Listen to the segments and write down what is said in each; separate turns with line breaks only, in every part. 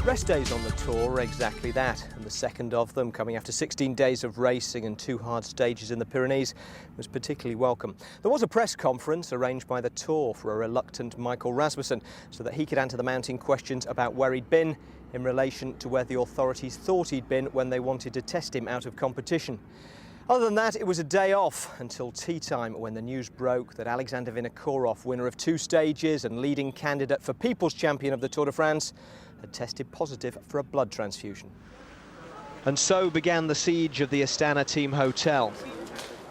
Rest days on the Tour are exactly that, and the second of them, coming after 16 days of racing and 2 hard stages in the Pyrenees, was particularly welcome. There was a press conference arranged by the Tour for a reluctant Michael Rasmussen so that he could answer the mounting questions about where he'd been in relation to where the authorities thought he'd been when they wanted to test him out of competition. Other than that, it was a day off until tea time when the news broke that Alexander Vinokourov, winner of 2 stages and leading candidate for People's Champion of the Tour de France, had tested positive for a blood transfusion. And so began the siege of the Astana team hotel.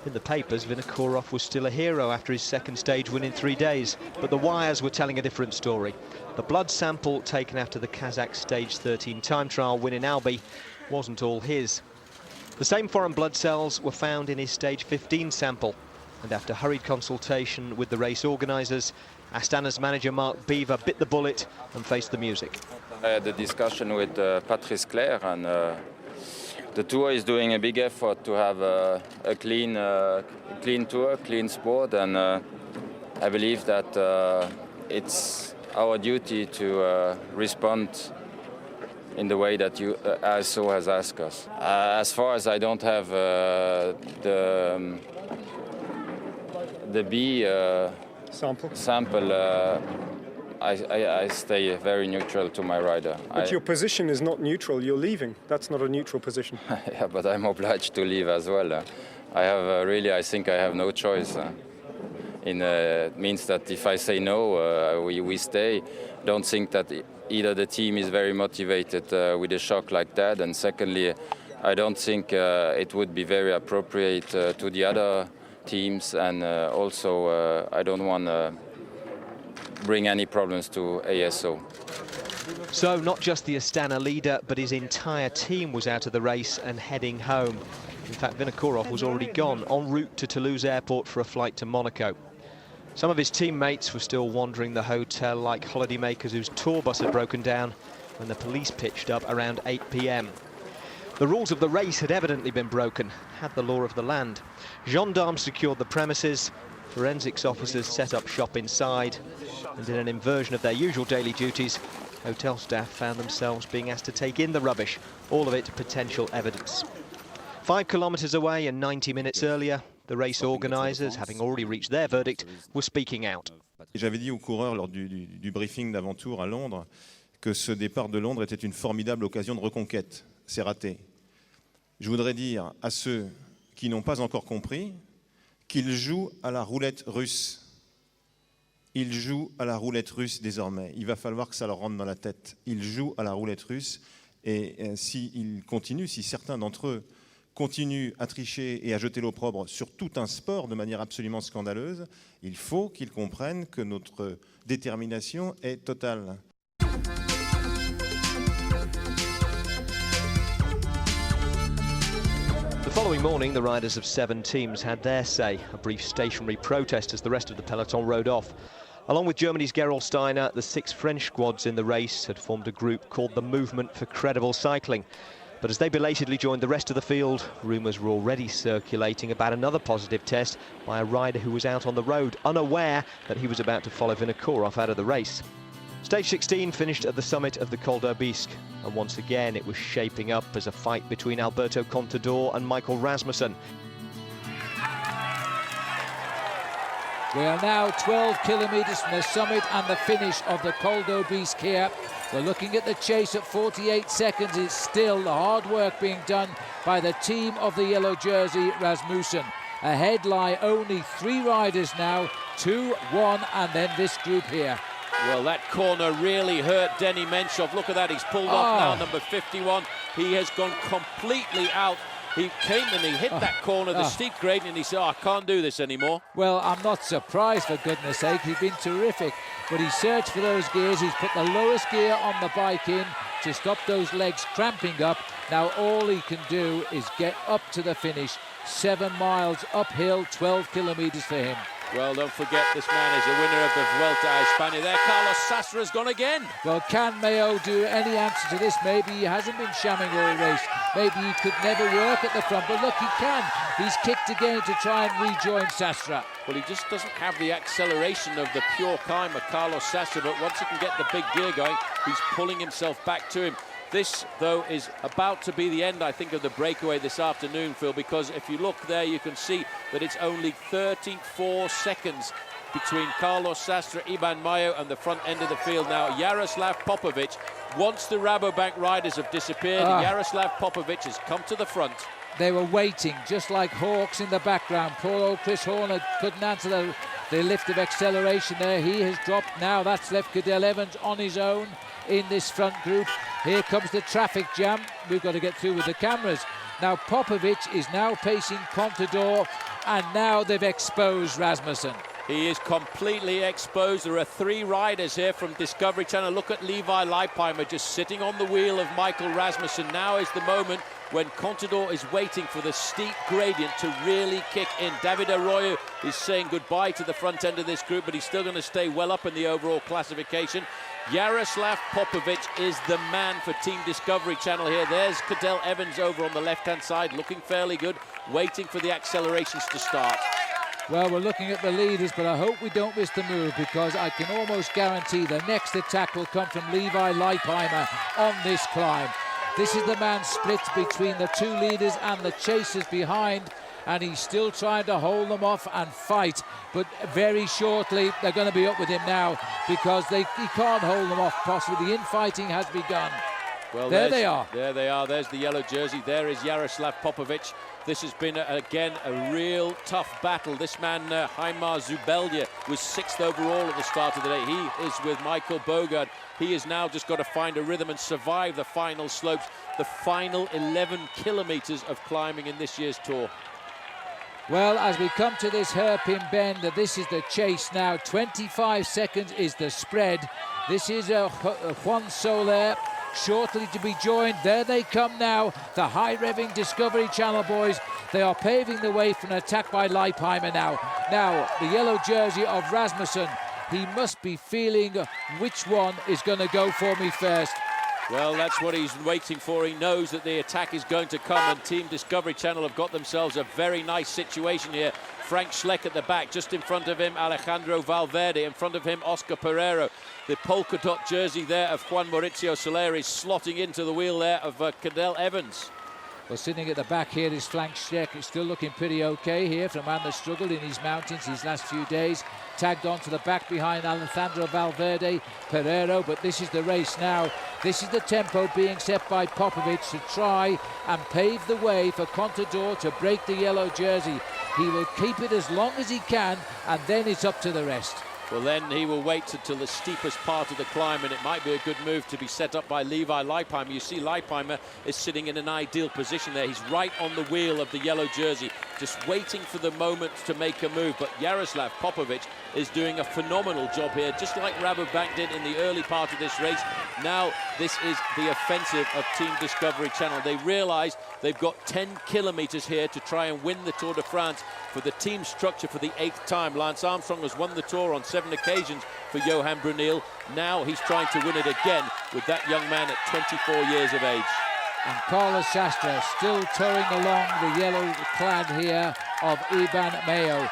In the papers, Vinokourov was still a hero after his second stage win in 3 days, but the wires were telling a different story. The blood sample taken after the Kazakh stage 13 time trial win in Albi wasn't all his. The same foreign blood cells were found in his stage 15 sample, and after hurried consultation with the race organisers, Astana's manager Marc Biver bit the bullet and faced the music.
I had a discussion with Patrice Clerc, and the Tour is doing a big effort to have a clean tour, clean sport, and I believe that it's our duty to respond in the way that ISO has asked us. As far as I don't have the B sample, I stay very neutral to my rider.
But your position is not neutral, you're leaving. That's not a neutral position.
Yeah, but I'm obliged to leave as well. I have really, I think I have no choice. It means that if I say no, we stay. Don't think that either the team is very motivated with a shock like that, and secondly, I don't think it would be very appropriate to the other teams, and also I don't want to bring any problems to ASO.
So not just the Astana leader, but his entire team was out of the race and heading home. In fact, Vinokourov was already gone, en route to Toulouse airport for a flight to Monaco. Some of his teammates were still wandering the hotel like holidaymakers whose tour bus had broken down when the police pitched up around 8 p.m. The rules of the race had evidently been broken, had the law of the land. Gendarmes secured the premises, forensics officers set up shop inside, and in an inversion of their usual daily duties, hotel staff found themselves being asked to take in the rubbish, all of it potential evidence. 5 kilometres away and 90 minutes earlier, the race organisers, having already reached their verdict, were speaking out.
J'avais dit aux coureurs lors du briefing d'avant-tour à Londres que ce départ de Londres était une formidable occasion de reconquête. C'est raté. Je voudrais dire à ceux qui n'ont pas encore compris qu'ils jouent à la roulette russe. Ils jouent à la roulette russe désormais. Il va falloir que ça leur rentre dans la tête. Ils jouent à la roulette russe, et s'ils continuent, si certains d'entre eux continuent à tricher et à jeter l'opprobre sur tout un sport de manière absolument scandaleuse, il faut qu'ils comprennent que notre détermination est totale.
The following morning, the riders of 7 teams had their say, a brief stationary protest as the rest of the peloton rode off. Along with Germany's Gerald Steiner, the 6 French squads in the race had formed a group called the Movement for Credible Cycling. But as they belatedly joined the rest of the field, rumours were already circulating about another positive test by a rider who was out on the road, unaware that he was about to follow Vinokourov out of the race. Stage 16 finished at the summit of the Col d'Aubisque, and once again it was shaping up as a fight between Alberto Contador and Michael Rasmussen.
We are now 12 kilometres from the summit and the finish of the Col d'Aubisque here. We're looking at the chase at 48 seconds. It's still the hard work being done by the team of the yellow jersey, Rasmussen. Ahead lie only 3 riders now, 2, 1, and then this group here.
Well, that corner really hurt Denny Menchov. Look at that, he's pulled off now, number 51. He has gone completely out. He came and he hit that corner, the steep grade, and he said, I can't do this anymore.
Well, I'm not surprised, for goodness sake. He's been terrific, but he searched for those gears. He's put the lowest gear on the bike in to stop those legs cramping up. Now all he can do is get up to the finish. 7 miles uphill, 12 kilometres for him.
Well, don't forget, this man is a winner of the Vuelta a España there. Carlos Sastre has gone again.
Well, can Mayo do any answer to this? Maybe he hasn't been shamming all race. Maybe he could never work at the front, but look, he can. He's kicked again to try and rejoin Sastre.
Well, he just doesn't have the acceleration of the pure climber, Carlos Sastre, but once he can get the big gear going, he's pulling himself back to him. This, though, is about to be the end, I think, of the breakaway this afternoon, Phil, because if you look there, you can see that it's only 34 seconds between Carlos Sastre, Iban Mayo, and the front end of the field now. Jaroslav Popovic, once the Rabobank riders have disappeared, Jaroslav Popovic has come to the front.
They were waiting, just like hawks in the background. Poor old Chris Horner couldn't answer the lift of acceleration there. He has dropped now. That's left Cadel Evans on his own in this front group. Here comes the traffic jam. We've got to get through with the cameras. Now Popovic is now pacing Contador, and now they've exposed Rasmussen.
He is completely exposed. There are 3 riders here from Discovery Channel. Look at Levi Leipheimer just sitting on the wheel of Michael Rasmussen. Now is the moment when Contador is waiting for the steep gradient to really kick in. David Arroyo is saying goodbye to the front end of this group, but he's still going to stay well up in the overall classification. Jaroslav Popovic is the man for Team Discovery Channel here. There's Cadel Evans over on the left-hand side, looking fairly good, waiting for the accelerations to start.
Well, we're looking at the leaders, but I hope we don't miss the move, because I can almost guarantee the next attack will come from Levi Leipheimer on this climb. This is the man split between the 2 leaders and the chasers behind, and he's still trying to hold them off and fight. But very shortly, they're going to be up with him now, because he can't hold them off possibly. The infighting has begun.
Well,
there they are.
There they are. There's the yellow jersey. There is Jaroslav Popovic. This has been, again, a real tough battle. This man, Heimar Zubeldia, was 6th overall at the start of the day. He is with Michael Bogard. He has now just got to find a rhythm and survive the final slopes, the final 11 kilometres of climbing in this year's Tour.
Well, as we come to this hairpin bend, this is the chase now. 25 seconds is the spread. This is Juan Soler, shortly to be joined. There they come now, the high-revving Discovery Channel boys. They are paving the way for an attack by Leipheimer now. Now, the yellow jersey of Rasmussen. He must be feeling which one is going to go for me first.
Well, that's what he's waiting for. He knows that the attack is going to come, and Team Discovery Channel have got themselves a very nice situation here. Frank Schleck at the back, just in front of him, Alejandro Valverde, in front of him, Oscar Pereiro. The polka dot jersey there of Juan Mauricio Soler is slotting into the wheel there of Cadel Evans.
Well, sitting at the back here is Frank Schleck. He's still looking pretty okay here for a man that struggled in his mountains these last few days. Tagged on to the back behind Alejandro Valverde, Pereiro, but this is the race now. This is the tempo being set by Popovic to try and pave the way for Contador to break the yellow jersey. He will keep it as long as he can, and then it's up to the rest.
Well, then he will wait until the steepest part of the climb, and it might be a good move to be set up by Levi Leipheimer. You see Leipheimer is sitting in an ideal position there. He's right on the wheel of the yellow jersey, just waiting for the moment to make a move. But Jaroslav Popovic is doing a phenomenal job here, just like Rabobank did in the early part of this race. Now this is the offensive of Team Discovery Channel. They realise they've got 10 kilometres here to try and win the Tour de France for the team structure for the 8th time. Lance Armstrong has won the Tour on 7 occasions for Johan Brunel. Now he's trying to win it again with that young man at 24 years of age.
And Carlos Sastre still towing along the yellow clad here of Iban Mayo.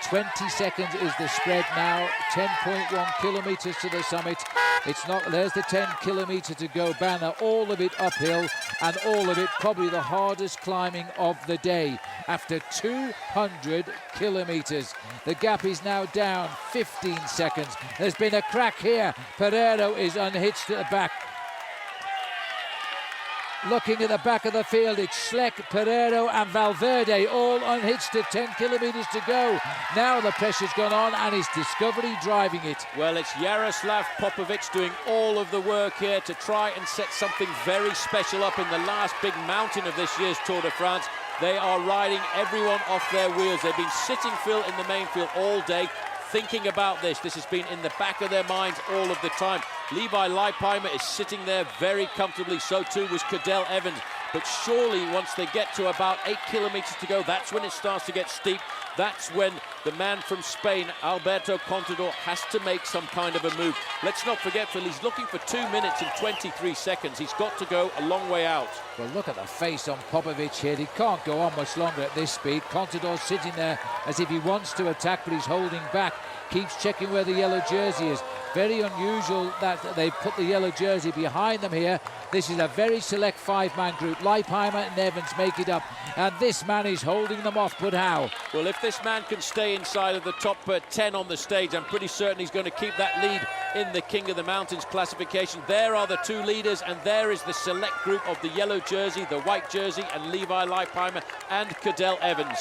20 seconds is the spread now, 10.1 kilometres to the summit. It's not, there's the 10 kilometre to go banner, all of it uphill, and all of it probably the hardest climbing of the day. After 200 kilometres, the gap is now down 15 seconds. There's been a crack here. Pereiro is unhitched at the back. Looking at the back of the field, it's Schleck, Pereiro and Valverde all unhitched at 10 kilometres to go. Now the pressure's gone on and it's Discovery driving it.
Well, it's Jaroslav Popovic doing all of the work here to try and set something very special up in the last big mountain of this year's Tour de France. They are riding everyone off their wheels. They've been sitting, Phil, in the main field all day, thinking about this. This has been in the back of their minds all of the time. Levi Leipheimer is sitting there very comfortably. So too was Cadel Evans. but surely once they get to about 8 kilometers to go, that's when it starts to get steep. That's when the man from Spain, Alberto Contador, has to make some kind of a move. Let's not forget, Phil, he's looking for 2 minutes and 23 seconds. He's got to go a long way out.
Well, look at the face on Popovic here. He can't go on much longer at this speed. Contador's sitting there as if he wants to attack, but he's holding back. Keeps checking where the yellow jersey is. Very unusual that they put the yellow jersey behind them here. This is a very select five-man group. Leipheimer and Evans make it up, and this man is holding them off, but how?
Well, if this man can stay inside of the top 10 on the stage, I'm pretty certain he's going to keep that lead in the King of the Mountains classification. There are the two leaders, and there is the select group of the yellow jersey, the white jersey, and Levi Leipheimer and Cadel Evans.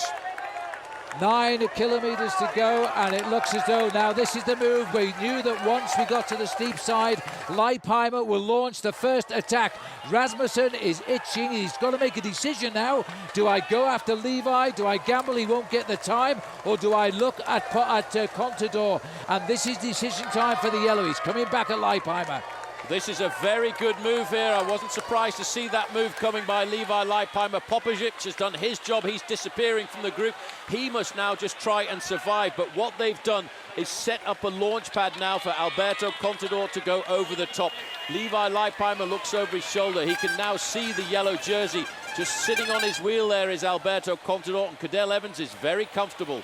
9 kilometers to go, and it looks as though now this is the move. We knew that once we got to the steep side, Leipheimer will launch the first attack. Rasmussen is itching. He's got to make a decision now. Do I go after Levi? Do I gamble he won't get the time? Or do I look at Contador? And this is decision time for the yellow. He's coming back at Leipheimer.
This is a very good move here. I wasn't surprised to see that move coming by Levi Leipheimer. Popovic has done his job. He's disappearing from the group. He must now just try and survive. But what they've done is set up a launch pad now for Alberto Contador to go over the top. Levi Leipheimer looks over his shoulder. He can now see the yellow jersey. Just sitting on his wheel there is Alberto Contador, and Cadel Evans is very comfortable.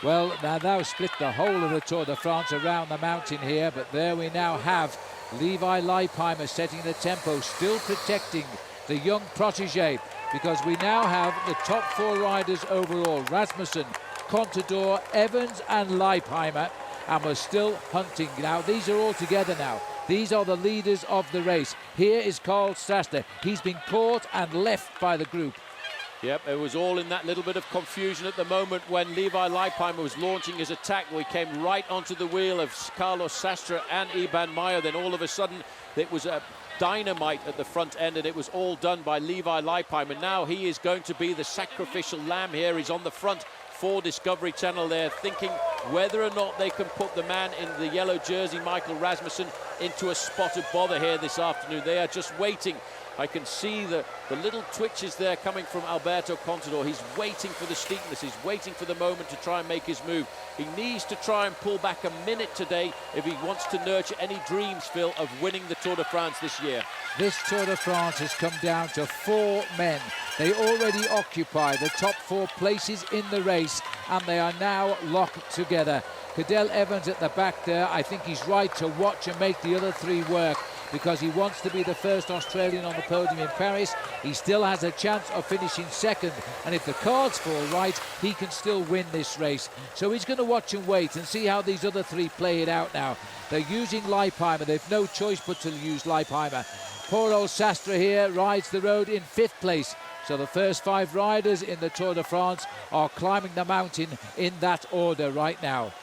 Well, now split the whole of the Tour de France around the mountain here, but there we now have Levi Leipheimer setting the tempo, still protecting the young protege, because we now have the top 4 riders overall: Rasmussen, Contador, Evans and Leipheimer, and we're still hunting. Now these are all together now. These are the leaders of the race. Here is Karl Sastre. He's been caught and left by the group.
Yep, it was all in that little bit of confusion at the moment when Levi Leipheimer was launching his attack. We came right onto the wheel of Carlos Sastre and Iban Mayer. Then all of a sudden, it was a dynamite at the front end, and it was all done by Levi Leipheimer. Now he is going to be the sacrificial lamb here. He's on the front for Discovery Channel. They're thinking whether or not they can put the man in the yellow jersey, Michael Rasmussen, into a spot of bother here this afternoon. They are just waiting. I can see the little twitches there coming from Alberto Contador. He's waiting for the steepness. He's waiting for the moment to try and make his move. He needs to try and pull back a minute today if he wants to nurture any dreams, Phil, of winning the Tour de France this year.
This Tour de France has come down to 4 men. They already occupy the top 4 places in the race, and they are now locked together. Cadel Evans at the back there, I think he's right to watch and make the other 3 work, because he wants to be the first Australian on the podium in Paris. He still has a chance of finishing second, and if the cards fall right, he can still win this race. So he's going to watch and wait and see how these other 3 play it out now. They're using Leipheimer. They've no choice but to use Leipheimer. Poor old Sastre here rides the road in 5th place. So the first 5 riders in the Tour de France are climbing the mountain in that order right now.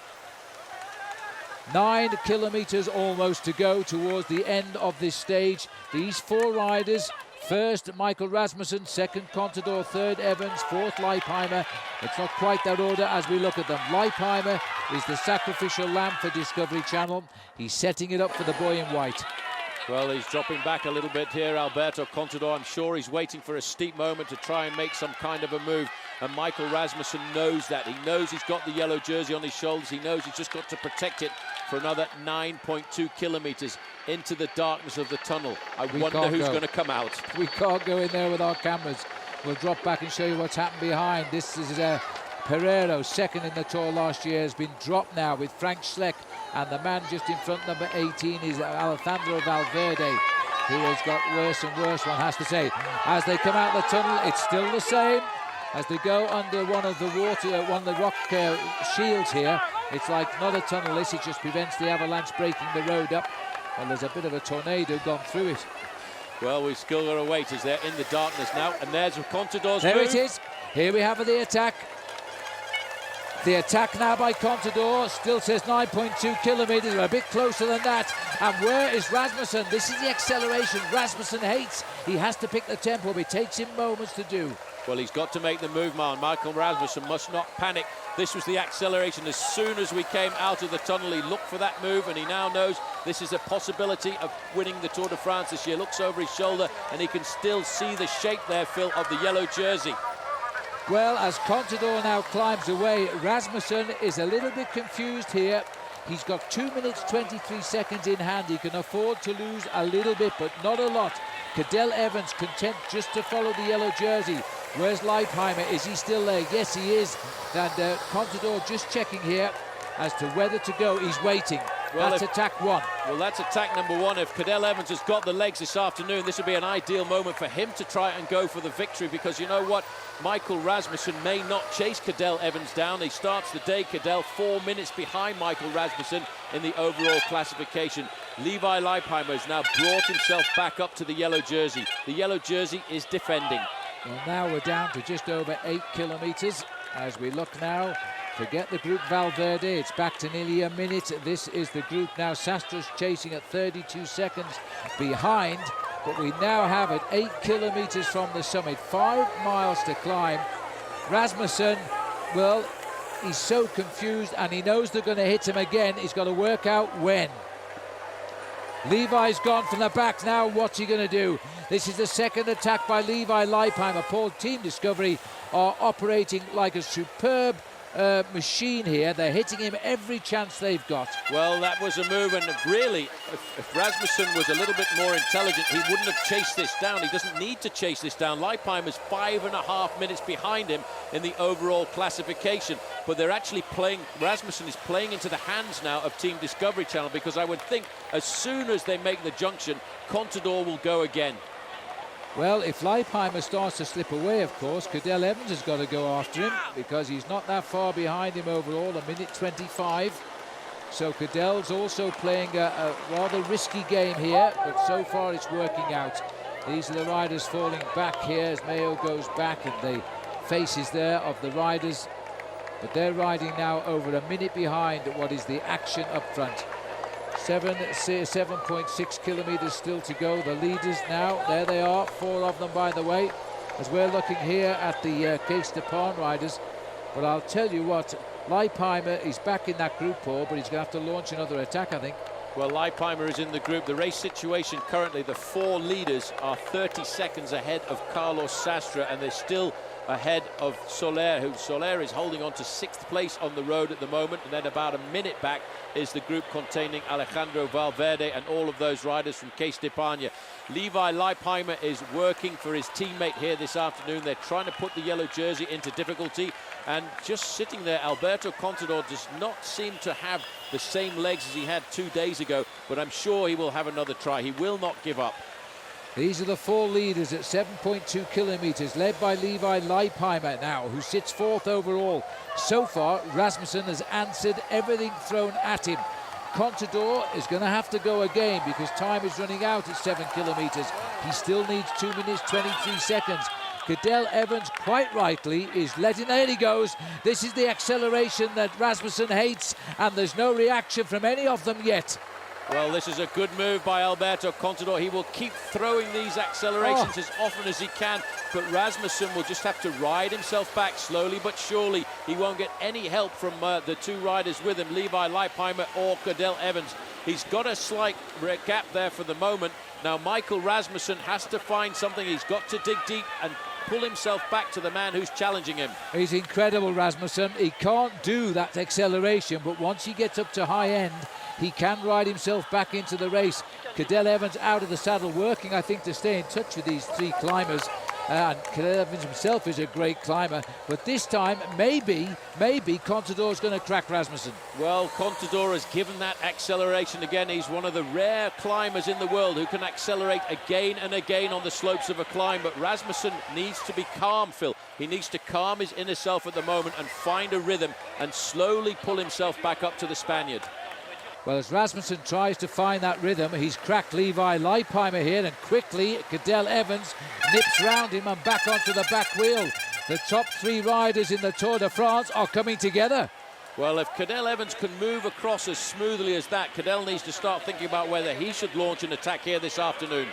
9 kilometers almost to go towards the end of this stage. These 4 riders, first Michael Rasmussen, second Contador, third Evans, fourth Leipheimer. It's not quite that order as we look at them. Leipheimer is the sacrificial lamb for Discovery Channel. He's setting it up for the boy in white.
Well, he's dropping back a little bit here, Alberto Contador. I'm sure he's waiting for a steep moment to try and make some kind of a move. And Michael Rasmussen knows that. He knows he's got the yellow jersey on his shoulders. He knows he's just got to protect it for another 9.2 kilometers into the darkness of the tunnel. I wonder who's going to come out.
We can't go in there with our cameras. We'll drop back and show you what's happened behind. This is Pereiro, second in the Tour last year, has been dropped now with Frank Schleck. And the man just in front, number 18, is Alejandro Valverde. He has got worse and worse, one has to say. As they come out the tunnel, it's still the same. As they go under one of the rock shields here, it's like not a tunnel, this, it just prevents the avalanche breaking the road up. Well, there's a bit of a tornado gone through it.
Well, we've still got to wait as they're in the darkness now, and there's Contador's move.
There it is. Here we have the attack. The attack now by Contador still says 9.2 kilometers. We're a bit closer than that. And where is Rasmussen? This is the acceleration Rasmussen hates. He has to pick the tempo. It takes him moments to do.
Well, he's got to make the move, man. Michael Rasmussen must not panic. This was the acceleration. As soon as we came out of the tunnel, he looked for that move, and he now knows this is a possibility of winning the Tour de France this year. Looks over his shoulder, and he can still see the shape there, Phil, of the yellow jersey.
Well, as Contador now climbs away, Rasmussen is a little bit confused here. He's got 2 minutes 23 seconds in hand. He can afford to lose a little bit, but not a lot. Cadel Evans content just to follow the yellow jersey. Where's Leipheimer? Is he still there? Yes, he is. And Contador just checking here as to whether to go. He's waiting. Well, that's attack one.
Well, that's attack number one. If Cadel Evans has got the legs this afternoon, this would be an ideal moment for him to try and go for the victory, because you know what? Michael Rasmussen may not chase Cadel Evans down. He starts the day, Cadel, 4 minutes behind Michael Rasmussen in the overall classification. Levi Leipheimer has now brought himself back up to the yellow jersey. The yellow jersey is defending.
Well, now we're down to just over 8 kilometres as we look now. Forget the group Valverde, it's back to nearly a minute. This is the group now. Sastra's chasing at 32 seconds behind, but we now have it 8 kilometres from the summit, 5 miles to climb. Rasmussen, well, he's so confused and he knows they're going to hit him again. He's got to work out when. Levi's gone from the back now. What's he going to do? This is the second attack by Levi Leipheimer. Paul, Team Discovery are operating like a superb machine here. They're hitting him every chance they've got.
Well, that was a move, and really, if Rasmussen was a little bit more intelligent, he wouldn't have chased this down. He doesn't need to chase this down. Leipheimer's 5.5 minutes behind him in the overall classification, but they're actually playing, Rasmussen is playing into the hands now of Team Discovery Channel, because I would think as soon as they make the junction, Contador will go again.
Well, if Leipheimer starts to slip away, of course, Cadel Evans has got to go after him, because he's not that far behind him overall, 1:25. So Cadel's also playing a rather risky game here, but so far it's working out. These are the riders falling back here as Mayo goes back, and the faces there of the riders. But they're riding now over a minute behind what is the action up front. 7.6 kilometres still to go. The leaders now, there they are, 4 of them by the way, as we're looking here at the Caisse d'Epargne riders. But I'll tell you what, Leipheimer is back in that group, Paul, but he's going to have to launch another attack, I think.
Well, Leipheimer is in the group. The race situation currently, the 4 leaders are 30 seconds ahead of Carlos Sastre, and they're still ahead of Soler, who Soler is holding on to 6th place on the road at the moment, and then about a minute back is the group containing Alejandro Valverde and all of those riders from Caisse d'Epargne. Levi Leipheimer is working for his teammate here this afternoon. They're trying to put the yellow jersey into difficulty, and just sitting there, Alberto Contador does not seem to have the same legs as he had 2 days ago, but I'm sure he will have another try. He will not give up.
These are the 4 leaders at 7.2 kilometres, led by Levi Leipheimer now, who sits 4th overall. So far, Rasmussen has answered everything thrown at him. Contador is going to have to go again because time is running out at 7 kilometres. He still needs 2 minutes 23 seconds. Cadel Evans, quite rightly, is letting... There he goes. This is the acceleration that Rasmussen hates, and there's no reaction from any of them yet.
Well, this is a good move by Alberto Contador. He will keep throwing these accelerations as often as he can, but Rasmussen will just have to ride himself back slowly but surely. He won't get any help from the 2 riders with him, Levi Leipheimer or Cadel Evans. He's got a slight gap there for the moment. Now, Michael Rasmussen has to find something. He's got to dig deep and pull himself back to the man who's challenging him.
He's incredible, Rasmussen. He can't do that acceleration, but once he gets up to high end, he can ride himself back into the race. Cadel Evans out of the saddle, working, I think, to stay in touch with these 3 climbers. And Cadel Evans himself is a great climber. But this time, maybe Contador's going to crack Rasmussen.
Well, Contador has given that acceleration again. He's one of the rare climbers in the world who can accelerate again and again on the slopes of a climb. But Rasmussen needs to be calm, Phil. He needs to calm his inner self at the moment and find a rhythm and slowly pull himself back up to the Spaniard.
Well, as Rasmussen tries to find that rhythm, he's cracked Levi Leipheimer here, and quickly Cadel Evans nips round him and back onto the back wheel. The top 3 riders in the Tour de France are coming together.
Well, if Cadel Evans can move across as smoothly as that, Cadel needs to start thinking about whether he should launch an attack here this afternoon.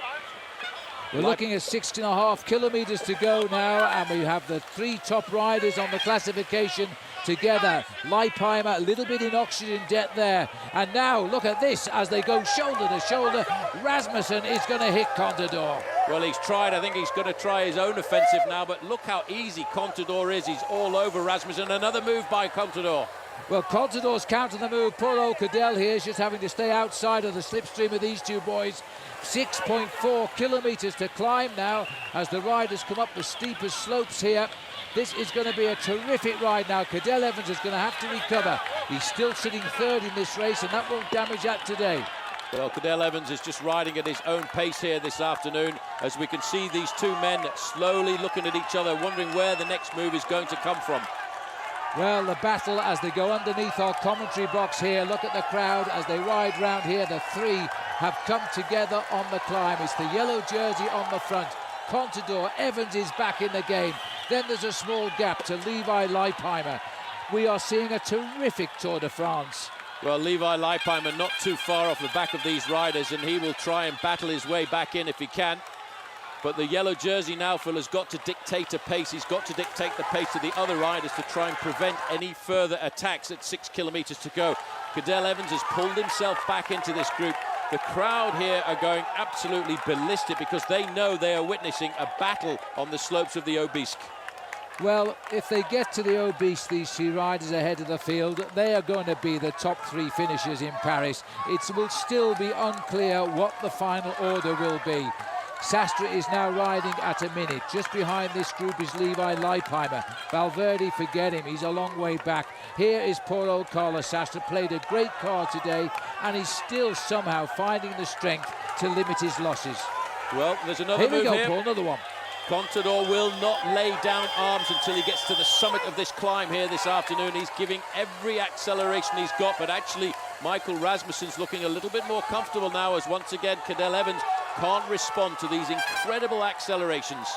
We're looking at 6.5 kilometres to go now, and we have the 3 top riders on the classification together. Leipheimer a little bit in oxygen debt there, and now look at this as they go shoulder to shoulder. Rasmussen is going to hit Contador.
Well, he's tried. I think he's going to try his own offensive now, but look how easy Contador is. He's all over Rasmussen. Another move by Contador.
Well, Contador's counting the move. Poor old Cadel here is just having to stay outside of the slipstream of these two boys. 6.4 kilometres to climb now as the riders come up the steepest slopes here. This is going to be a terrific ride now. Cadel Evans is going to have to recover. He's still sitting third in this race, and that won't damage that today.
Well, Cadel Evans is just riding at his own pace here this afternoon, as we can see these two men slowly looking at each other, wondering where the next move is going to come from.
Well, the battle as they go underneath our commentary box here. Look at the crowd as they ride round here. The 3 have come together on the climb. It's the yellow jersey on the front. Contador, Evans is back in the game. Then there's a small gap to Levi Leipheimer. We are seeing a terrific Tour de France.
Well, Levi Leipheimer not too far off the back of these riders, and he will try and battle his way back in if he can. But the yellow jersey now, Phil, has got to dictate a pace. He's got to dictate the pace to the other riders to try and prevent any further attacks at 6 kilometres to go. Cadel Evans has pulled himself back into this group. The crowd here are going absolutely ballistic because they know they are witnessing a battle on the slopes of the Aubisque.
Well, if they get to the Aubisque, these 3 riders ahead of the field, they are going to be the top 3 finishers in Paris. It will still be unclear what the final order will be. Sastre is now riding at a minute. Just behind this group is Levi Leipheimer. Valverde, forget him, he's a long way back. Here is poor old Carlos Sastre, played a great card today, and he's still somehow finding the strength to limit his losses.
Well, there's another move
Here we go,
here.
Paul, another one.
Contador will not lay down arms until he gets to the summit of this climb here this afternoon. He's giving every acceleration he's got, but actually Michael Rasmussen's looking a little bit more comfortable now as once again Cadel Evans can't respond to these incredible accelerations.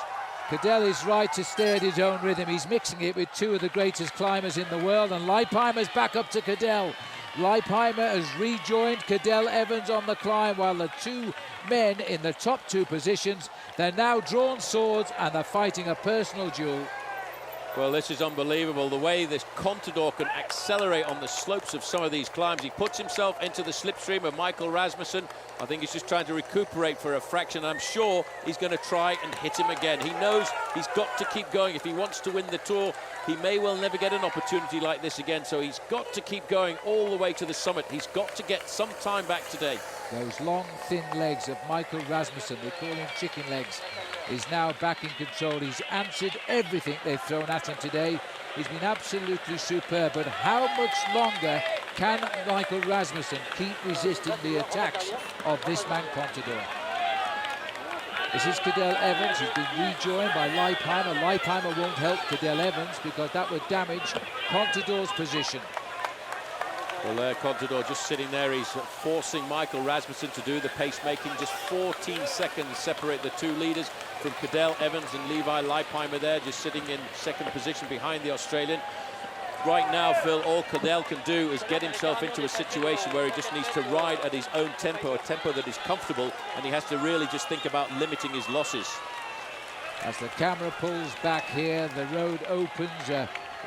Cadel is right to stay at his own rhythm. He's mixing it with 2 of the greatest climbers in the world, and Leipheimer's back up to Cadel. Leipheimer has rejoined Cadel Evans on the climb, while the 2 men in the top 2 positions, they're now drawn swords and they're fighting a personal duel.
Well, this is unbelievable, the way this Contador can accelerate on the slopes of some of these climbs. He puts himself into the slipstream of Michael Rasmussen. I think he's just trying to recuperate for a fraction. I'm sure he's going to try and hit him again. He knows he's got to keep going. If he wants to win the Tour, he may well never get an opportunity like this again. So he's got to keep going all the way to the summit. He's got to get some time back today.
Those long, thin legs of Michael Rasmussen, they call him chicken legs, is now back in control. He's answered everything they've thrown at him today. He's been absolutely superb, but how much longer can Michael Rasmussen keep resisting the attacks of this man Contador? This is Cadel Evans. He's been rejoined by Leipheimer. Leipheimer won't help Cadel Evans because that would damage Contador's position.
Well, there, Contador just sitting there. He's forcing Michael Rasmussen to do the pacemaking. Just 14 seconds separate the 2 leaders from Cadel Evans and Levi Leipheimer there, just sitting in second position behind the Australian. Right now, Phil, all Cadel can do is get himself into a situation where he just needs to ride at his own tempo, a tempo that is comfortable, and he has to really just think about limiting his losses.
As the camera pulls back here, the road opens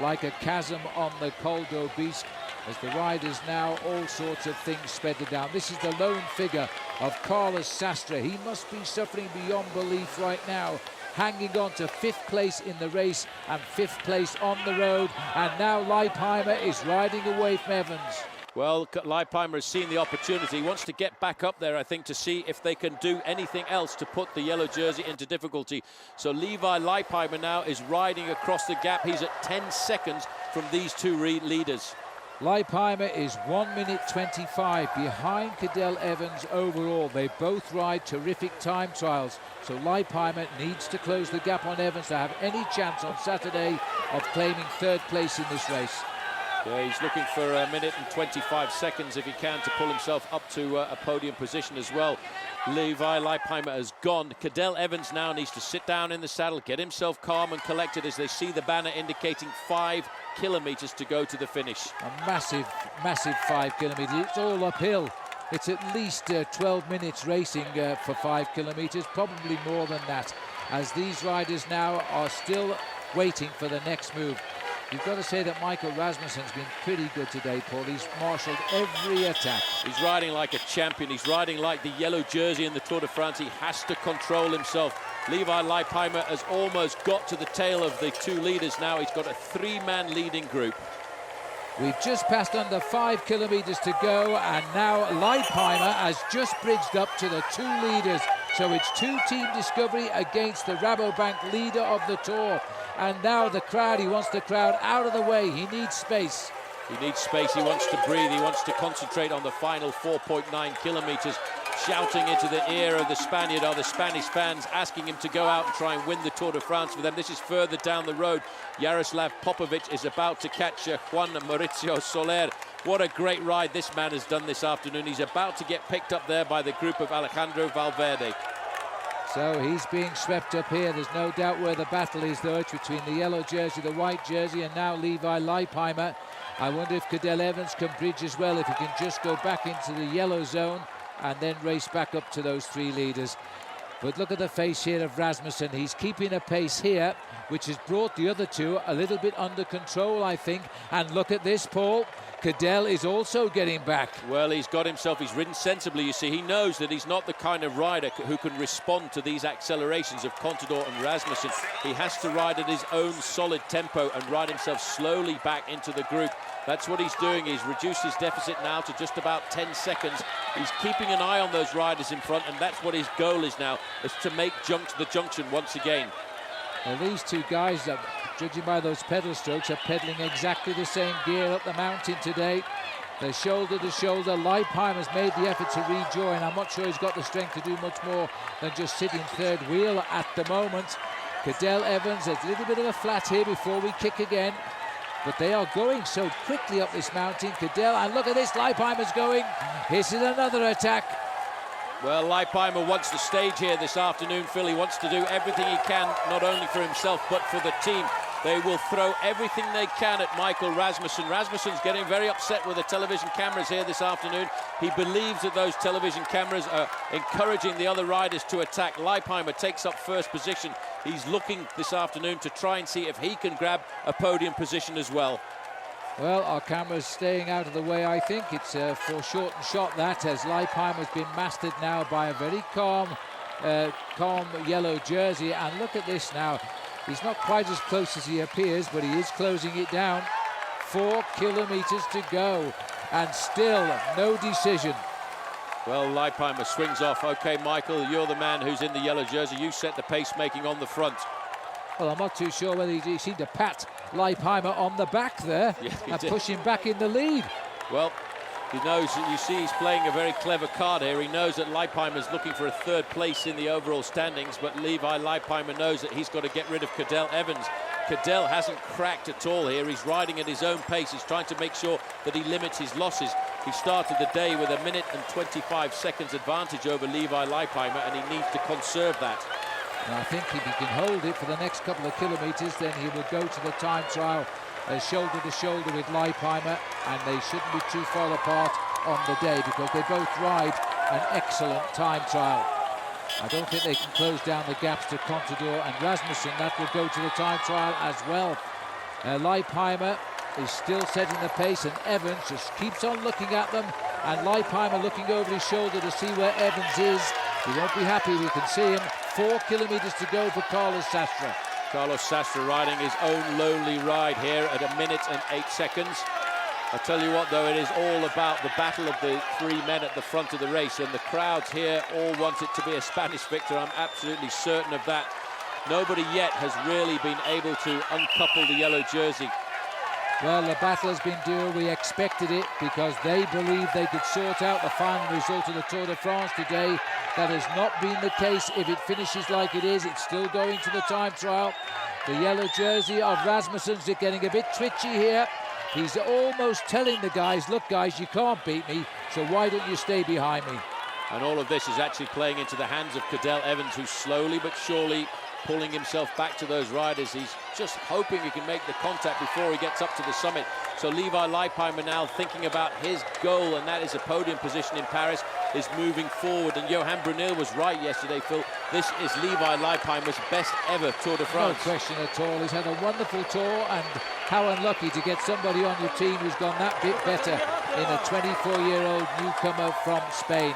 like a chasm on the Col d'Aubisque, as the riders now, all sorts of things spread down. This is the lone figure of Carlos Sastre. He must be suffering beyond belief right now, hanging on to 5th place in the race and 5th place on the road. And now Leipheimer is riding away from Evans.
Well, Leipheimer has seen the opportunity. He wants to get back up there, I think, to see if they can do anything else to put the yellow jersey into difficulty. So Levi Leipheimer now is riding across the gap. He's at 10 seconds from these 2 leaders.
Leipheimer is 1 minute 25 behind Cadel Evans overall. They both ride terrific time trials, so Leipheimer needs to close the gap on Evans to have any chance on Saturday of claiming 3rd place in this race.
Yeah, he's looking for 1 minute and 25 seconds if he can to pull himself up to a podium position as well. Levi Leipheimer has gone. Cadel Evans now needs to sit down in the saddle, get himself calm and collected as they see the banner indicating 5 kilometres to go to the finish.
A massive, massive 5 kilometres. It's all uphill. It's at least 12 minutes racing for 5 kilometres, probably more than that, as these riders now are still waiting for the next move. You've got to say that Michael Rasmussen's been pretty good today, Paul. He's marshalled every attack.
He's riding like a champion. He's riding like the yellow jersey in the Tour de France. He has to control himself. Levi Leipheimer has almost got to the tail of the 2 leaders now. He's got a 3-man leading group.
We've just passed under 5 kilometres to go, and now Leipheimer has just bridged up to the 2 leaders. So it's 2 Team Discovery against the Rabobank leader of the Tour. And now the crowd, he wants the crowd out of the way. He needs space.
He needs space, he wants to breathe, he wants to concentrate on the final 4.9 kilometres. Shouting into the ear of the Spaniard are the Spanish fans, asking him to go out and try and win the Tour de France for them. This is further down the road. Jaroslav Popovic is about to catch Juan Mauricio Soler. What a great ride this man has done this afternoon. He's about to get picked up there by the group of Alejandro Valverde.
So he's being swept up here. There's no doubt where the battle is, though. It's between the yellow jersey, the white jersey, and now Levi Leipheimer. I wonder if Cadel Evans can bridge as well, if he can just go back into the yellow zone and then race back up to those 3 leaders. But look at the face here of Rasmussen. He's keeping a pace here, which has brought the other 2 a little bit under control, I think. And look at this, Paul. Cadel is also getting back.
Well, he's ridden sensibly, you see. He knows that he's not the kind of rider who can respond to these accelerations of Contador and Rasmussen. He has to ride at his own solid tempo and ride himself slowly back into the group. That's what he's doing. He's reduced his deficit now to just about 10 seconds. He's keeping an eye on those riders in front, and that's what his goal is now, is to make the junction once again.
Well, these 2 guys, judging by those pedal strokes, are pedaling exactly the same gear up the mountain today. They're shoulder to shoulder. Leipheimer's made the effort to rejoin. I'm not sure he's got the strength to do much more than just sit in 3rd wheel at the moment. Cadel Evans, a little bit of a flat here before we kick again. But they are going so quickly up this mountain. Cadel, and look at this, Leipheimer's going. This is another attack.
Well, Leipheimer wants the stage here this afternoon, Phil. He wants to do everything he can, not only for himself, but for the team. They will throw everything they can at Michael Rasmussen. Rasmussen's getting very upset with the television cameras here this afternoon. He believes that those television cameras are encouraging the other riders to attack. Leipheimer takes up 1st position. He's looking this afternoon to try and see if he can grab a podium position as well.
Well, our camera's staying out of the way, I think. It's for short and shot that, as Leipheimer's been mastered now by a very calm yellow jersey. And look at this now. He's not quite as close as he appears, but he is closing it down. 4 kilometres to go, and still no decision.
Well, Leipheimer swings off. OK, Michael, you're the man who's in the yellow jersey. You set the pace-making on the front.
Well, I'm not too sure whether he seemed to pat Leipheimer on the back there and push him back in the lead.
Well, he knows, you see, he's playing a very clever card here. He knows that Leipheimer's looking for a 3rd place in the overall standings, but Levi Leipheimer knows that he's got to get rid of Cadel Evans. Cadel hasn't cracked at all here. He's riding at his own pace. He's trying to make sure that he limits his losses. He started the day with 1 minute and 25 seconds advantage over Levi Leipheimer, and he needs to conserve that.
And I think if he can hold it for the next couple of kilometres, then he will go to the time trial shoulder to shoulder with Leipheimer, and they shouldn't be too far apart on the day because they both ride an excellent time trial. I don't think they can close down the gaps to Contador and Rasmussen. That will go to the time trial as well. Leipheimer is still setting the pace, and Evans just keeps on looking at them, and Leipheimer looking over his shoulder to see where Evans is. He won't be happy. We can see him. 4 kilometres to go for Carlos Sastre.
Carlos Sastre riding his own lonely ride here at 1 minute and 8 seconds. I tell you what, though, it is all about the battle of the 3 men at the front of the race, and the crowds here all want it to be a Spanish victor. I'm absolutely certain of that. Nobody yet has really been able to uncouple the yellow jersey.
Well, the battle has been due. We expected it because they believed they could sort out the final result of the Tour de France today. That has not been the case. If it finishes like it is, it's still going to the time trial. The yellow jersey of Rasmussen's getting a bit twitchy here. He's almost telling the guys, look, guys, you can't beat me, so why don't you stay behind me?
And all of this is actually playing into the hands of Cadel Evans, who slowly but surely pulling himself back to those riders. He's just hoping he can make the contact before he gets up to the summit. So Levi Leipheimer now thinking about his goal, and that is a podium position in Paris, is moving forward. And Johan Brunel was right yesterday, Phil. This is Levi Leipheimer's best ever Tour de France.
No question at all. He's had a wonderful tour, and how unlucky to get somebody on your team who's gone that bit better in a 24-year-old newcomer from Spain.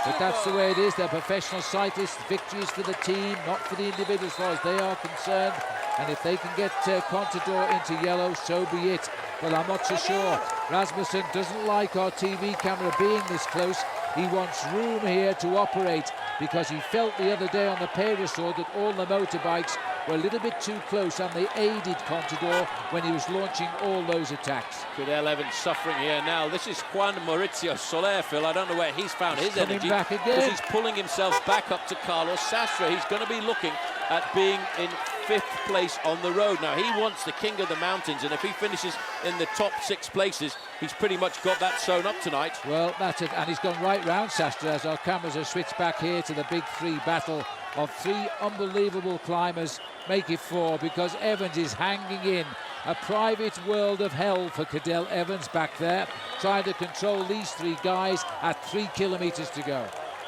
But that's the way it is. They're professional cyclists. Victories for the team, not for the individual as far as they are concerned. And if they can get Contador into yellow, so be it. But I'm not so sure. Rasmussen doesn't like our TV camera being this close. He wants room here to operate, because he felt the other day on the Peyresourde that all the motorbikes were a little bit too close, and they aided Contador when he was launching all those attacks.
Cadel Evans suffering here now. This is Juan Maurizio Soler, Phil. I don't know where he's found his energy,
back again,
because he's pulling himself back up to Carlos Sastre. He's going to be looking at being in 5th place on the road. Now, he wants the king of the mountains, and if he finishes in the top 6 places, he's pretty much got that sewn up tonight.
Well, that's it, and he's gone right round Sastre as our cameras are switched back here to the big 3 battle of 3 unbelievable climbers. Make it 4, because Evans is hanging in. A private world of hell for Cadel Evans back there, trying to control these 3 guys at 3 kilometers to go.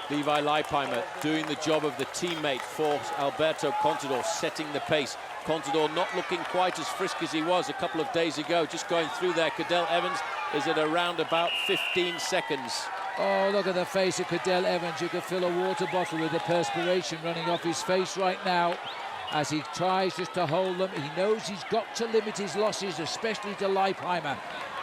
Levi Leipheimer doing the job of the teammate for Alberto Contador, setting the pace. Contador not looking quite as frisk as he was a couple of days ago, just going through there. Cadel Evans is at around about 15 seconds.
Oh, look at the face of Cadel Evans. You could fill a water bottle with the perspiration running off his face right now as he tries just to hold them. He knows he's got to limit his losses, especially to Leipheimer.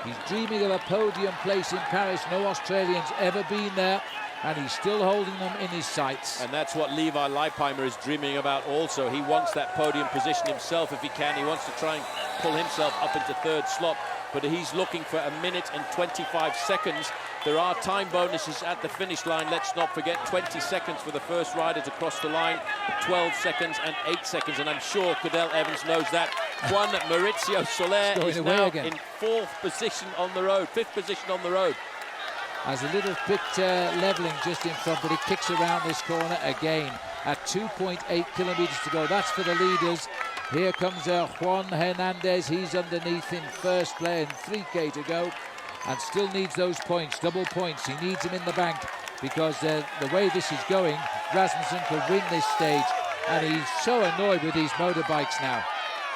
He's dreaming of a podium place in Paris. No Australian's ever been there, and he's still holding them in his sights.
And that's what Levi Leipheimer is dreaming about also. He wants that podium position himself if he can. He wants to try and pull himself up into 3rd slot, but he's looking for 1 minute and 25 seconds. There are time bonuses at the finish line. Let's not forget 20 seconds for the first rider to cross the line, 12 seconds and 8 seconds, and I'm sure Cadel Evans knows that. Juan Maurizio Soler is now in 4th position on the road, 5th position on the road.
As a little bit levelling just in front, but he kicks around this corner again at 2.8 kilometers to go. That's for the leaders. Here comes Juan Hernandez. He's underneath in 1st place and 3K to go, and still needs those points, double points. He needs them in the bank, because the way this is going, Rasmussen could win this stage, and he's so annoyed with these motorbikes now.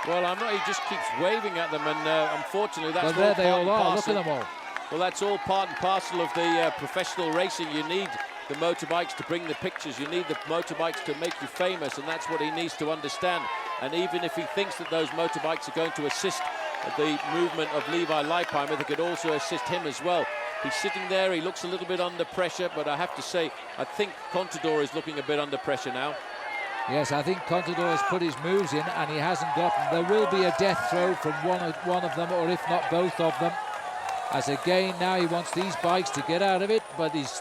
Well, I'm not. He just keeps waving at them, and unfortunately, that's
well, there they all are. Look at them all.
Well, that's all part and parcel of the professional racing. You need the motorbikes to bring the pictures. You need the motorbikes to make you famous, and that's what he needs to understand. And even if he thinks that those motorbikes are going to assist the movement of Levi Leipheimer, they could also assist him as well. He's sitting there. He looks a little bit under pressure, but I have to say, I think Contador is looking a bit under pressure now.
Yes, I think Contador has put his moves in, and he hasn't gotten. There will be a death throw from one of them, or if not both of them. As again, now he wants these bikes to get out of it, but he's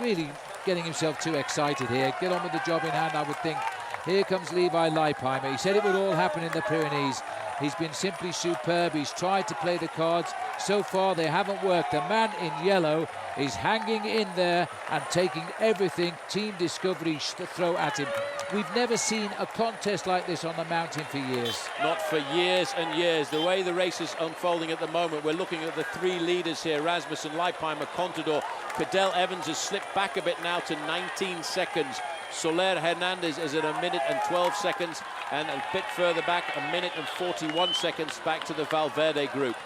really getting himself too excited here. Get on with the job in hand, I would think. Here comes Levi Leipheimer. He said it would all happen in the Pyrenees. He's been simply superb. He's tried to play the cards. So far, they haven't worked. The man in yellow is hanging in there and taking everything Team Discovery throw at him. We've never seen a contest like this on the mountain for years.
Not for years and years. The way the race is unfolding at the moment, we're looking at the 3 leaders here, Rasmussen, Leipheimer, Contador. Cadel Evans has slipped back a bit now to 19 seconds. Soler Hernandez is at 1 minute and 12 seconds, and a bit further back, 1 minute and 41 seconds back to the Valverde group.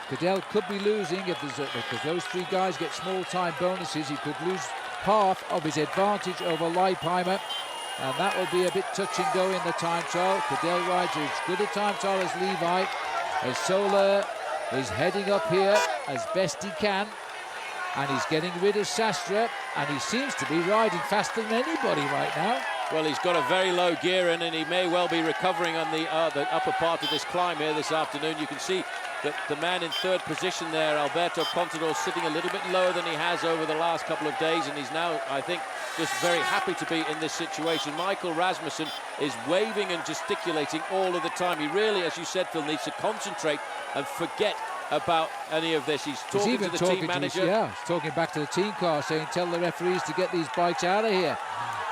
Cadel could be losing because those 3 guys get small time bonuses. He could lose half of his advantage over Leipheimer, and that will be a bit touch and go in the time trial. Cadel rides as good a time trial as Levi, as Soler is heading up here as best he can, and he's getting rid of Sastre, and he seems to be riding faster than anybody right now.
Well, he's got a very low gear in, and he may well be recovering on the upper part of this climb here this afternoon. You can see that the man in 3rd position there, Alberto Contador, sitting a little bit lower than he has over the last couple of days, and he's now, I think, just very happy to be in this situation. Michael Rasmussen is waving and gesticulating all of the time. He really, as you said, Phil, needs to concentrate and forget about any of this. He's talking to the team manager.
He's talking back to the team car, saying, tell the referees to get these bikes out of here.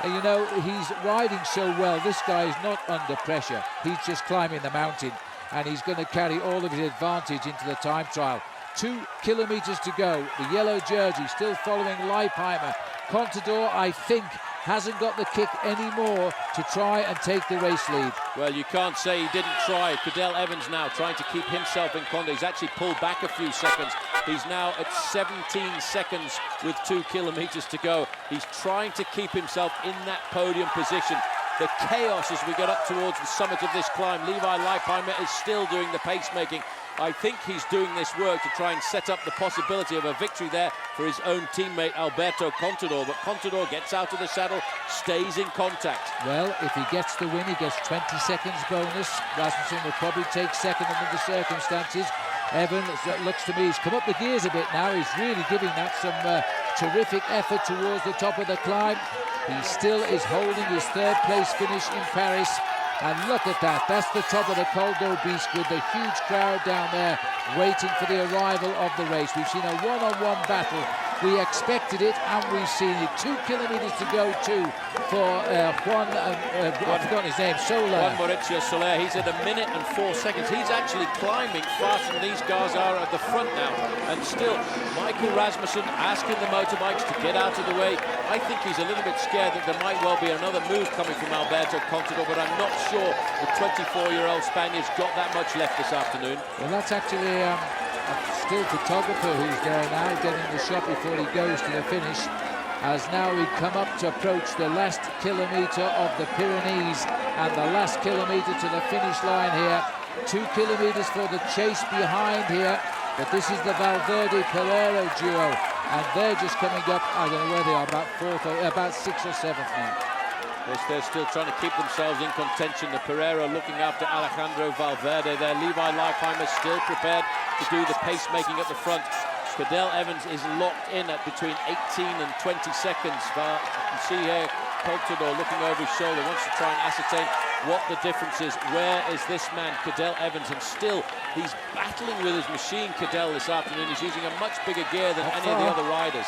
And you know, he's riding so well. This guy is not under pressure. He's just climbing the mountain, and he's going to carry all of his advantage into the time trial. 2 kilometers to go. The yellow jersey still following Leipheimer. Contador, I think, hasn't got the kick anymore to try and take the race lead.
Well, you can't say he didn't try. Cadel Evans now trying to keep himself in contact. He's actually pulled back a few seconds. He's now at 17 seconds with 2 kilometers to go. He's trying to keep himself in that podium position. The chaos as we get up towards the summit of this climb. Levi Leipheimer is still doing the pacemaking. I think he's doing this work to try and set up the possibility of a victory there for his own teammate Alberto Contador. But Contador gets out of the saddle, stays in contact.
Well, if he gets the win, he gets 20 seconds bonus. Rasmussen will probably take second under the circumstances. Evans, it looks to me, he's come up the gears a bit now. He's really giving that some terrific effort towards the top of the climb. He still is holding his third place finish in Paris. And look at that, that's the top of the Col d'Aubisque with the huge crowd down there waiting for the arrival of the race. We've seen a one-on-one battle. We expected it and we've seen it. 2 kilometers to go too for Juan, I've forgotten his name, Soler.
Juan Mauricio Soler, he's at 1 minute and 4 seconds. He's actually climbing faster than these guys are at the front now. And still, Michael Rasmussen asking the motorbikes to get out of the way. I think he's a little bit scared that there might well be another move coming from Alberto Contador, but I'm not sure the 24-year-old Spaniard's got that much left this afternoon.
Well, that's actually a still photographer who's there now, getting the shot before he goes to the finish. As now we come up to approach the last kilometre of the Pyrenees and the last kilometre to the finish line here. 2 kilometres for the chase behind here, but this is the Valverde-Pereiro duo, and they're just coming up, I don't know where they are, about 6th or 7th now.
Yes, they're still trying to keep themselves in contention. The Pereiro looking after Alejandro Valverde there. Levi Leipheimer still prepared to do the pacemaking at the front. Cadel Evans is locked in at between 18 and 20 seconds. But you can see here Contador looking over his shoulder, wants to try and ascertain what the difference is. Where is this man, Cadel Evans? And still, he's battling with his machine, Cadel, this afternoon. He's using a much bigger gear than any of the other riders.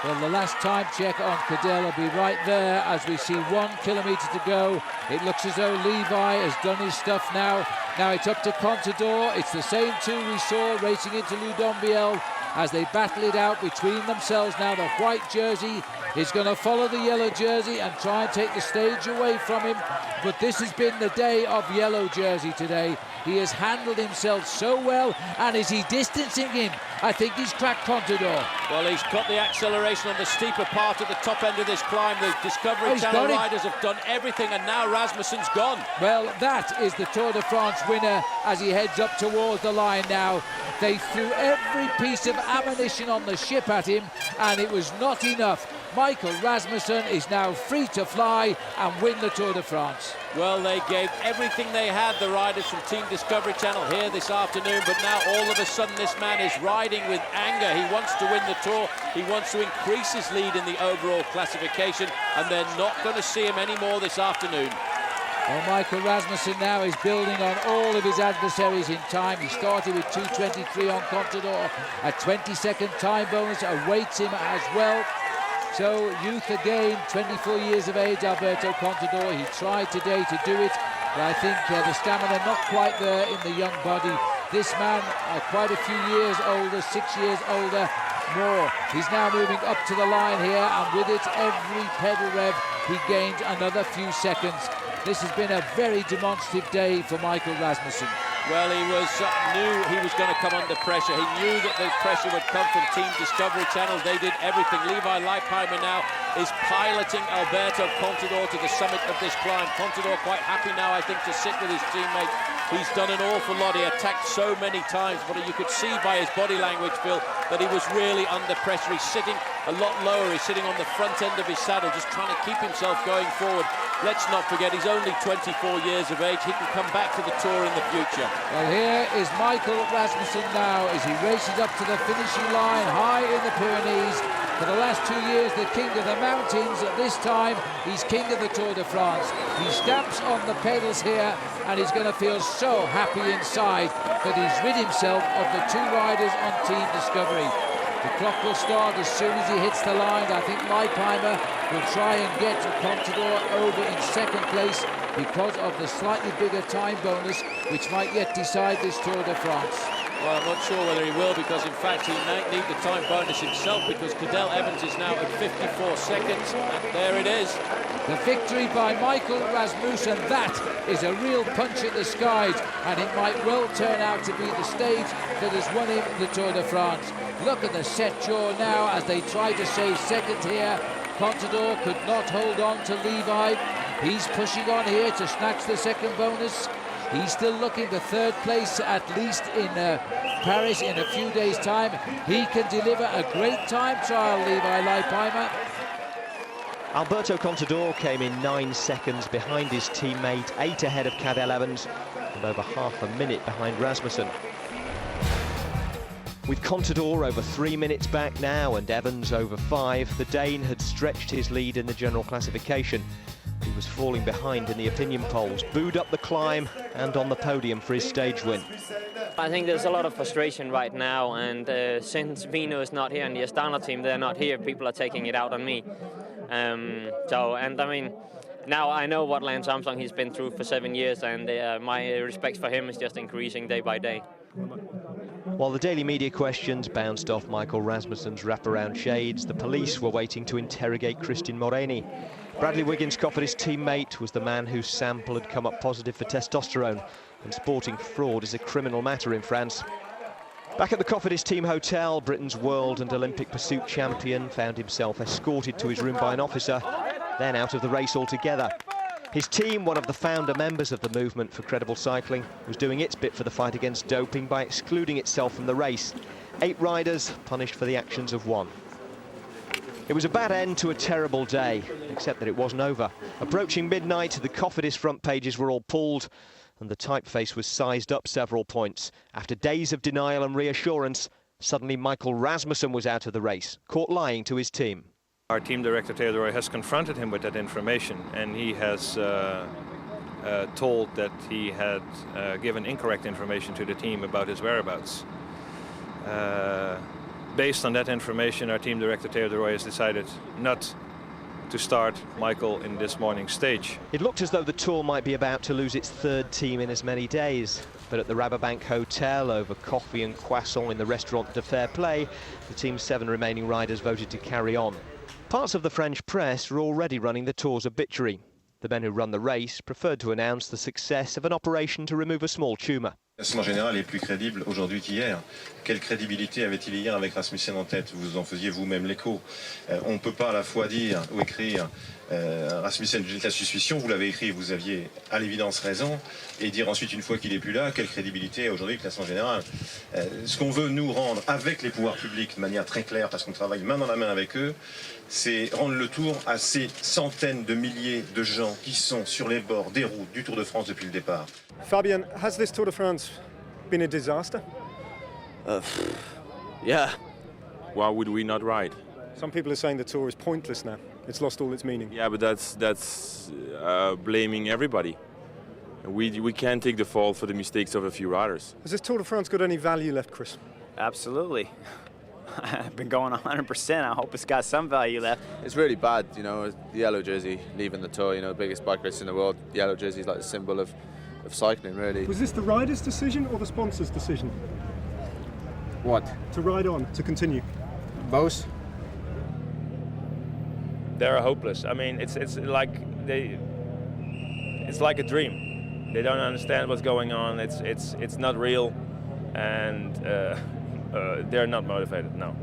Well, the last time check on Cadel will be right there as we see 1 kilometre to go. It looks as though Levi has done his stuff now. Now it's up to Contador. It's the same 2 we saw racing into Ludonviel as they battle it out between themselves. Now the white jersey is going to follow the yellow jersey and try and take the stage away from him. But this has been the day of yellow jersey today. He has handled himself so well, and is he distancing him? I think he's cracked Contador.
Well, he's got the acceleration on the steeper part at the top end of this climb. The Discovery Channel riders have done everything, and now Rasmussen's gone.
Well, that is the Tour de France winner as he heads up towards the line now. They threw every piece of ammunition on the ship at him, and it was not enough. Michael Rasmussen is now free to fly and win the Tour de France.
Well, they gave everything they had, the riders from Team Discovery Channel here this afternoon, but now all of a sudden this man is riding with anger. He wants to win the Tour. He wants to increase his lead in the overall classification, and they're not going to see him anymore this afternoon.
Well, Michael Rasmussen now is building on all of his adversaries in time. He started with 2:23 on Contador. A 20-second time bonus awaits him as well. So youth again, 24 years of age, Alberto Contador. He tried today to do it, but I think the stamina not quite there in the young body. This man, quite a few years older, 6 years older, more. He's now moving up to the line here, and with it, every pedal rev, he gained another few seconds. This has been a very demonstrative day for Michael Rasmussen.
Well, he knew he was going to come under pressure. He knew that the pressure would come from Team Discovery Channel. They did everything. Levi Leipheimer now is piloting Alberto Contador to the summit of this climb. Contador quite happy now, I think, to sit with his teammate. He's done an awful lot. He attacked so many times, but you could see by his body language, Phil, that he was really under pressure. He's sitting a lot lower. He's sitting on the front end of his saddle, just trying to keep himself going forward. Let's not forget, he's only 24 years of age. He can come back to the Tour in the future.
Well, here is Michael Rasmussen now as he races up to the finishing line high in the Pyrenees. For the last 2 years, the king of the mountains. At this time, he's king of the Tour de France. He stamps on the pedals here, and he's going to feel so happy inside that he's rid himself of the 2 riders on Team Discovery. The clock will start as soon as he hits the line. I think Leipheimer will try and get Contador over in second place because of the slightly bigger time bonus, which might yet decide this Tour de France.
Well, I'm not sure whether he will, because in fact he might need the time bonus himself, because Cadel Evans is now at 54 seconds, and there it is.
The victory by Michael Rasmussen, that is a real punch in the skies, and it might well turn out to be the stage that has won him the Tour de France. Look at the set jaw now as they try to save second here. Contador could not hold on to Levi. He's pushing on here to snatch the second bonus. He's still looking for third place, at least in Paris in a few days' time. He can deliver a great time trial, Levi Leipheimer.
Alberto Contador came in 9 seconds behind his teammate, 8 ahead of Cadel Evans, and over half a minute behind Rasmussen. With Contador over 3 minutes back now and Evans over 5, the Dane had stretched his lead in the general classification. He was falling behind in the opinion polls, booed up the climb and on the podium for his stage win.
I think there's a lot of frustration right now, and since Vino is not here and the Astana team, they're not here, people are taking it out on me. Now I know what Lance Armstrong he's been through for 7 years, and my respect for him is just increasing day by day.
While the daily media questions bounced off Michael Rasmussen's wraparound shades, the police were waiting to interrogate Christian Moreni. Bradley Wiggins' Cofidis teammate was the man whose sample had come up positive for testosterone, and sporting fraud is a criminal matter in France. Back at the Cofidis team hotel, Britain's world and Olympic pursuit champion found himself escorted to his room by an officer, then out of the race altogether. His team, one of the founder members of the movement for credible cycling, was doing its bit for the fight against doping by excluding itself from the race. 8 riders punished for the actions of 1. It was a bad end to a terrible day, except that it wasn't over. Approaching midnight, the Cofidis front pages were all pulled, and the typeface was sized up several points. After days of denial and reassurance, suddenly Michael Rasmussen was out of the race, caught lying to his team.
Our team director, Theodore, has confronted him with that information, and he has told that he had given incorrect information to the team about his whereabouts. Based on that information, our team director, Theodore, has decided not to start Michael in this morning's stage.
It looked as though the Tour might be about to lose its 3rd team in as many days, but at the Rabobank Hotel, over coffee and croissant in the Restaurant de Fair Play, the team's 7 remaining riders voted to carry on. Parts of the French press were already running the Tour's obituary. The men who run the race preferred to announce the success of an operation to remove a small tumour.
Le classement général est plus crédible aujourd'hui qu'hier. Quelle crédibilité avait-il hier avec Rasmussen en tête? Vous en faisiez vous-même l'écho. On ne peut pas à la fois dire ou écrire Rasmussen jette la suspicion, vous l'avez écrit, vous aviez à l'évidence raison, et dire ensuite une fois qu'il n'est plus là, quelle crédibilité aujourd'hui le classement général. Ce qu'on veut nous rendre avec les pouvoirs publics de manière très claire, parce qu'on travaille main dans la main avec eux, c'est rendre le tour à ces centaines de milliers de gens qui sont sur les bords des routes du Tour de France depuis le départ.
Fabian, has this Tour de France been a disaster?
Yeah. Why would we not ride?
Some people are saying the Tour is pointless now. It's lost all its meaning.
Yeah, but that's blaming everybody. We can't take the fault for the mistakes of a few riders.
Has this Tour de France got any value left, Chris?
Absolutely. I've been going 100%. I hope it's got some value left.
It's really bad, you know, the yellow jersey leaving the Tour, you know, biggest bike race in the world. The yellow jersey is like the symbol of cycling, really.
Was this the rider's decision or the sponsor's decision?
What?
To ride on, to continue?
Both.
They're hopeless. I mean, it's like a dream. They don't understand what's going on. It's not real, and they're not motivated. No.